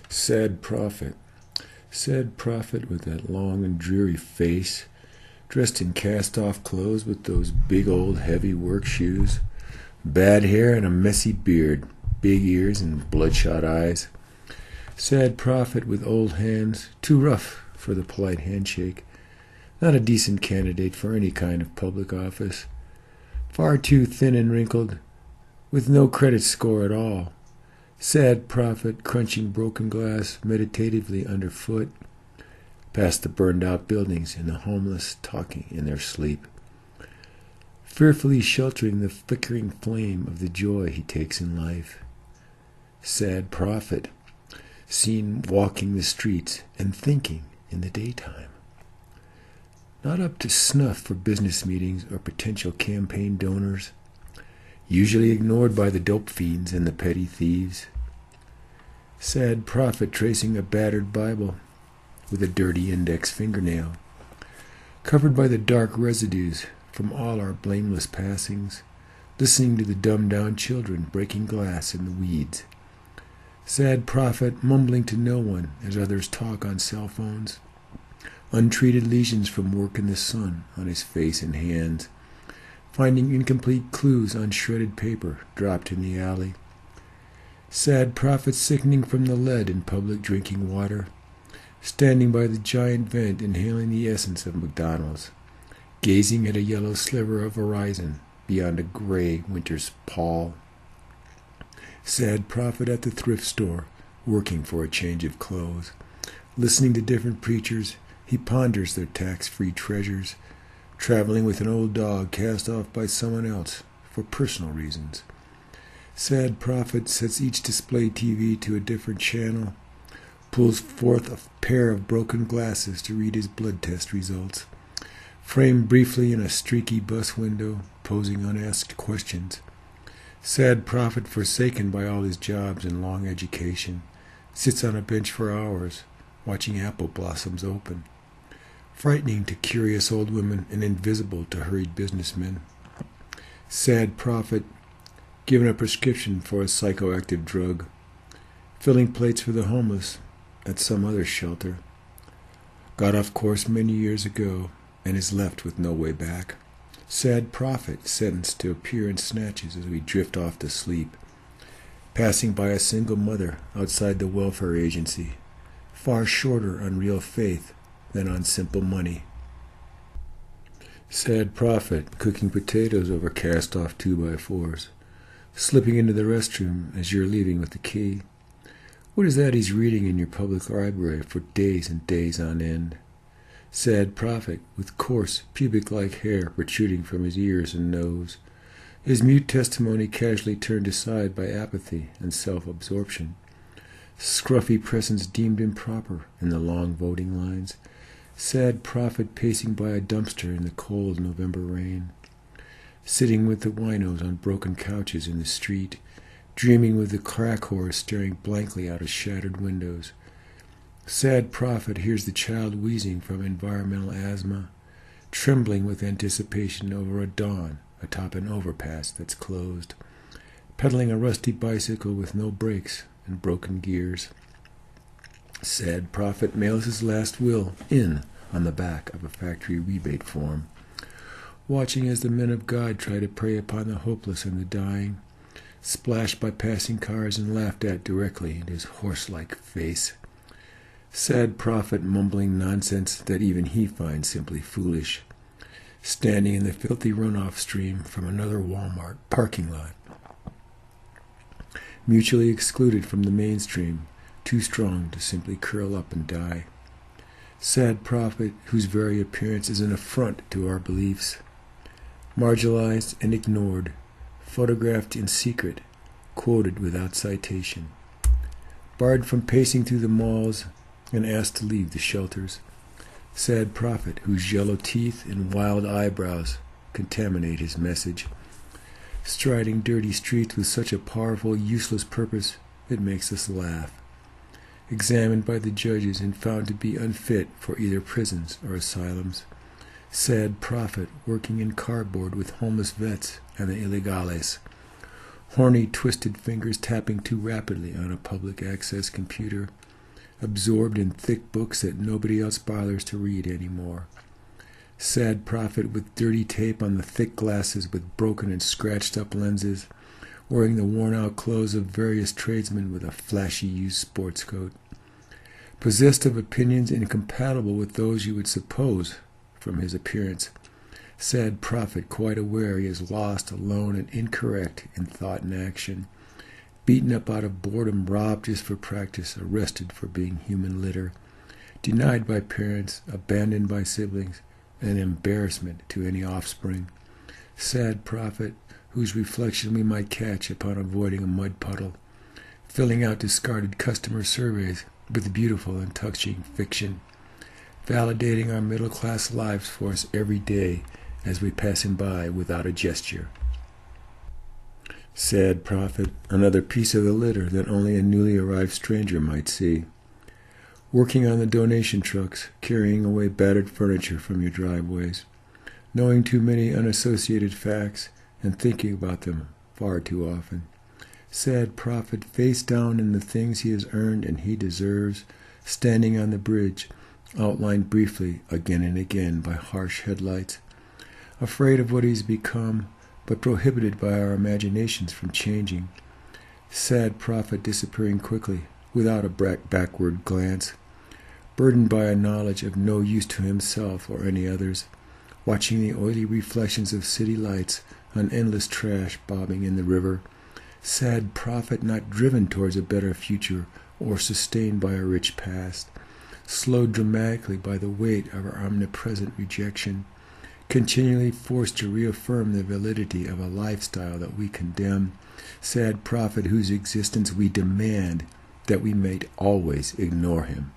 Sad prophet. Sad prophet with that long and dreary face, dressed in cast-off clothes with those big old heavy work shoes, bad hair and a messy beard, big ears and bloodshot eyes. Sad prophet with old hands, too rough for the polite handshake, not a decent candidate for any kind of public office, far too thin and wrinkled, with no credit score at all. Sad prophet crunching broken glass meditatively underfoot, past the burned-out buildings and the homeless talking in their sleep, fearfully sheltering the flickering flame of the joy he takes in life. Sad prophet, seen walking the streets and thinking in the daytime. Not up to snuff for business meetings or potential campaign donors, usually ignored by the dope fiends and the petty thieves. Sad prophet tracing a battered Bible with a dirty index fingernail, covered by the dark residues from all our blameless passings, listening to the dumbed-down children breaking glass in the weeds. Sad prophet mumbling to no one as others talk on cell phones, untreated lesions from work in the sun on his face and hands, finding incomplete clues on shredded paper dropped in the alley. Sad prophet sickening from the lead in public drinking water, standing by the giant vent inhaling the essence of McDonald's, gazing at a yellow sliver of horizon beyond a gray winter's pall. Sad prophet at the thrift store, working for a change of clothes. Listening to different preachers, he ponders their tax-free treasures, traveling with an old dog cast off by someone else for personal reasons. Sad prophet sets each display TV to a different channel, pulls forth a pair of broken glasses to read his blood test results, framed briefly in a streaky bus window, posing unasked questions. Sad prophet forsaken by all his jobs and long education, sits on a bench for hours, watching apple blossoms open, frightening to curious old women and invisible to hurried businessmen. Sad prophet, given a prescription for a psychoactive drug, filling plates for the homeless at some other shelter, got off course many years ago and is left with no way back. Sad prophet sentenced to appear in snatches as we drift off to sleep, passing by a single mother outside the welfare agency, far shorter on real faith than on simple money. Sad prophet cooking potatoes over cast-off 2x4s, slipping into the restroom as you're leaving with the key. What is that he's reading in your public library for days and days on end? Sad prophet with coarse, pubic-like hair protruding from his ears and nose, his mute testimony casually turned aside by apathy and self-absorption. Scruffy presence deemed improper in the long voting lines. Sad prophet pacing by a dumpster in the cold November rain, sitting with the winos on broken couches in the street, dreaming with the crack whores staring blankly out of shattered windows. Sad prophet hears the child wheezing from environmental asthma, trembling with anticipation over a dawn atop an overpass that's closed, pedaling a rusty bicycle with no brakes and broken gears. Sad prophet mails his last will in on the back of a factory rebate form, watching as the men of God try to prey upon the hopeless and the dying, splashed by passing cars and laughed at directly in his horse-like face. Sad prophet mumbling nonsense that even he finds simply foolish, standing in the filthy runoff stream from another Walmart parking lot, mutually excluded from the mainstream, too strong to simply curl up and die. Sad prophet whose very appearance is an affront to our beliefs, marginalized and ignored, photographed in secret, quoted without citation, barred from pacing through the malls and asked to leave the shelters. Sad prophet whose yellow teeth and wild eyebrows contaminate his message, striding dirty streets with such a powerful, useless purpose it makes us laugh, examined by the judges and found to be unfit for either prisons or asylums. Sad prophet working in cardboard with homeless vets and the illegales, horny, twisted fingers tapping too rapidly on a public access computer, absorbed in thick books that nobody else bothers to read anymore. Sad prophet with dirty tape on the thick glasses with broken and scratched up lenses, wearing the worn-out clothes of various tradesmen with a flashy used sports coat. Possessed of opinions incompatible with those you would suppose from his appearance. Sad prophet quite aware he is lost, alone, and incorrect in thought and action. Beaten up out of boredom, robbed just for practice, arrested for being human litter, denied by parents, abandoned by siblings, an embarrassment to any offspring. Sad prophet whose reflection we might catch upon avoiding a mud puddle, filling out discarded customer surveys with beautiful and touching fiction, validating our middle-class lives for us every day as we pass him by without a gesture. Sad prophet, another piece of the litter that only a newly arrived stranger might see. Working on the donation trucks, carrying away battered furniture from your driveways, knowing too many unassociated facts and thinking about them far too often. Sad prophet, face down in the things he has earned and he deserves, standing on the bridge, outlined briefly again and again by harsh headlights, afraid of what he's become, but prohibited by our imaginations from changing. Sad prophet disappearing quickly, without a backward glance, burdened by a knowledge of no use to himself or any others, watching the oily reflections of city lights on endless trash bobbing in the river. Sad prophet not driven towards a better future or sustained by a rich past, slowed dramatically by the weight of our omnipresent rejection, continually forced to reaffirm the validity of a lifestyle that we condemn. Sad prophet whose existence we demand that we may always ignore him.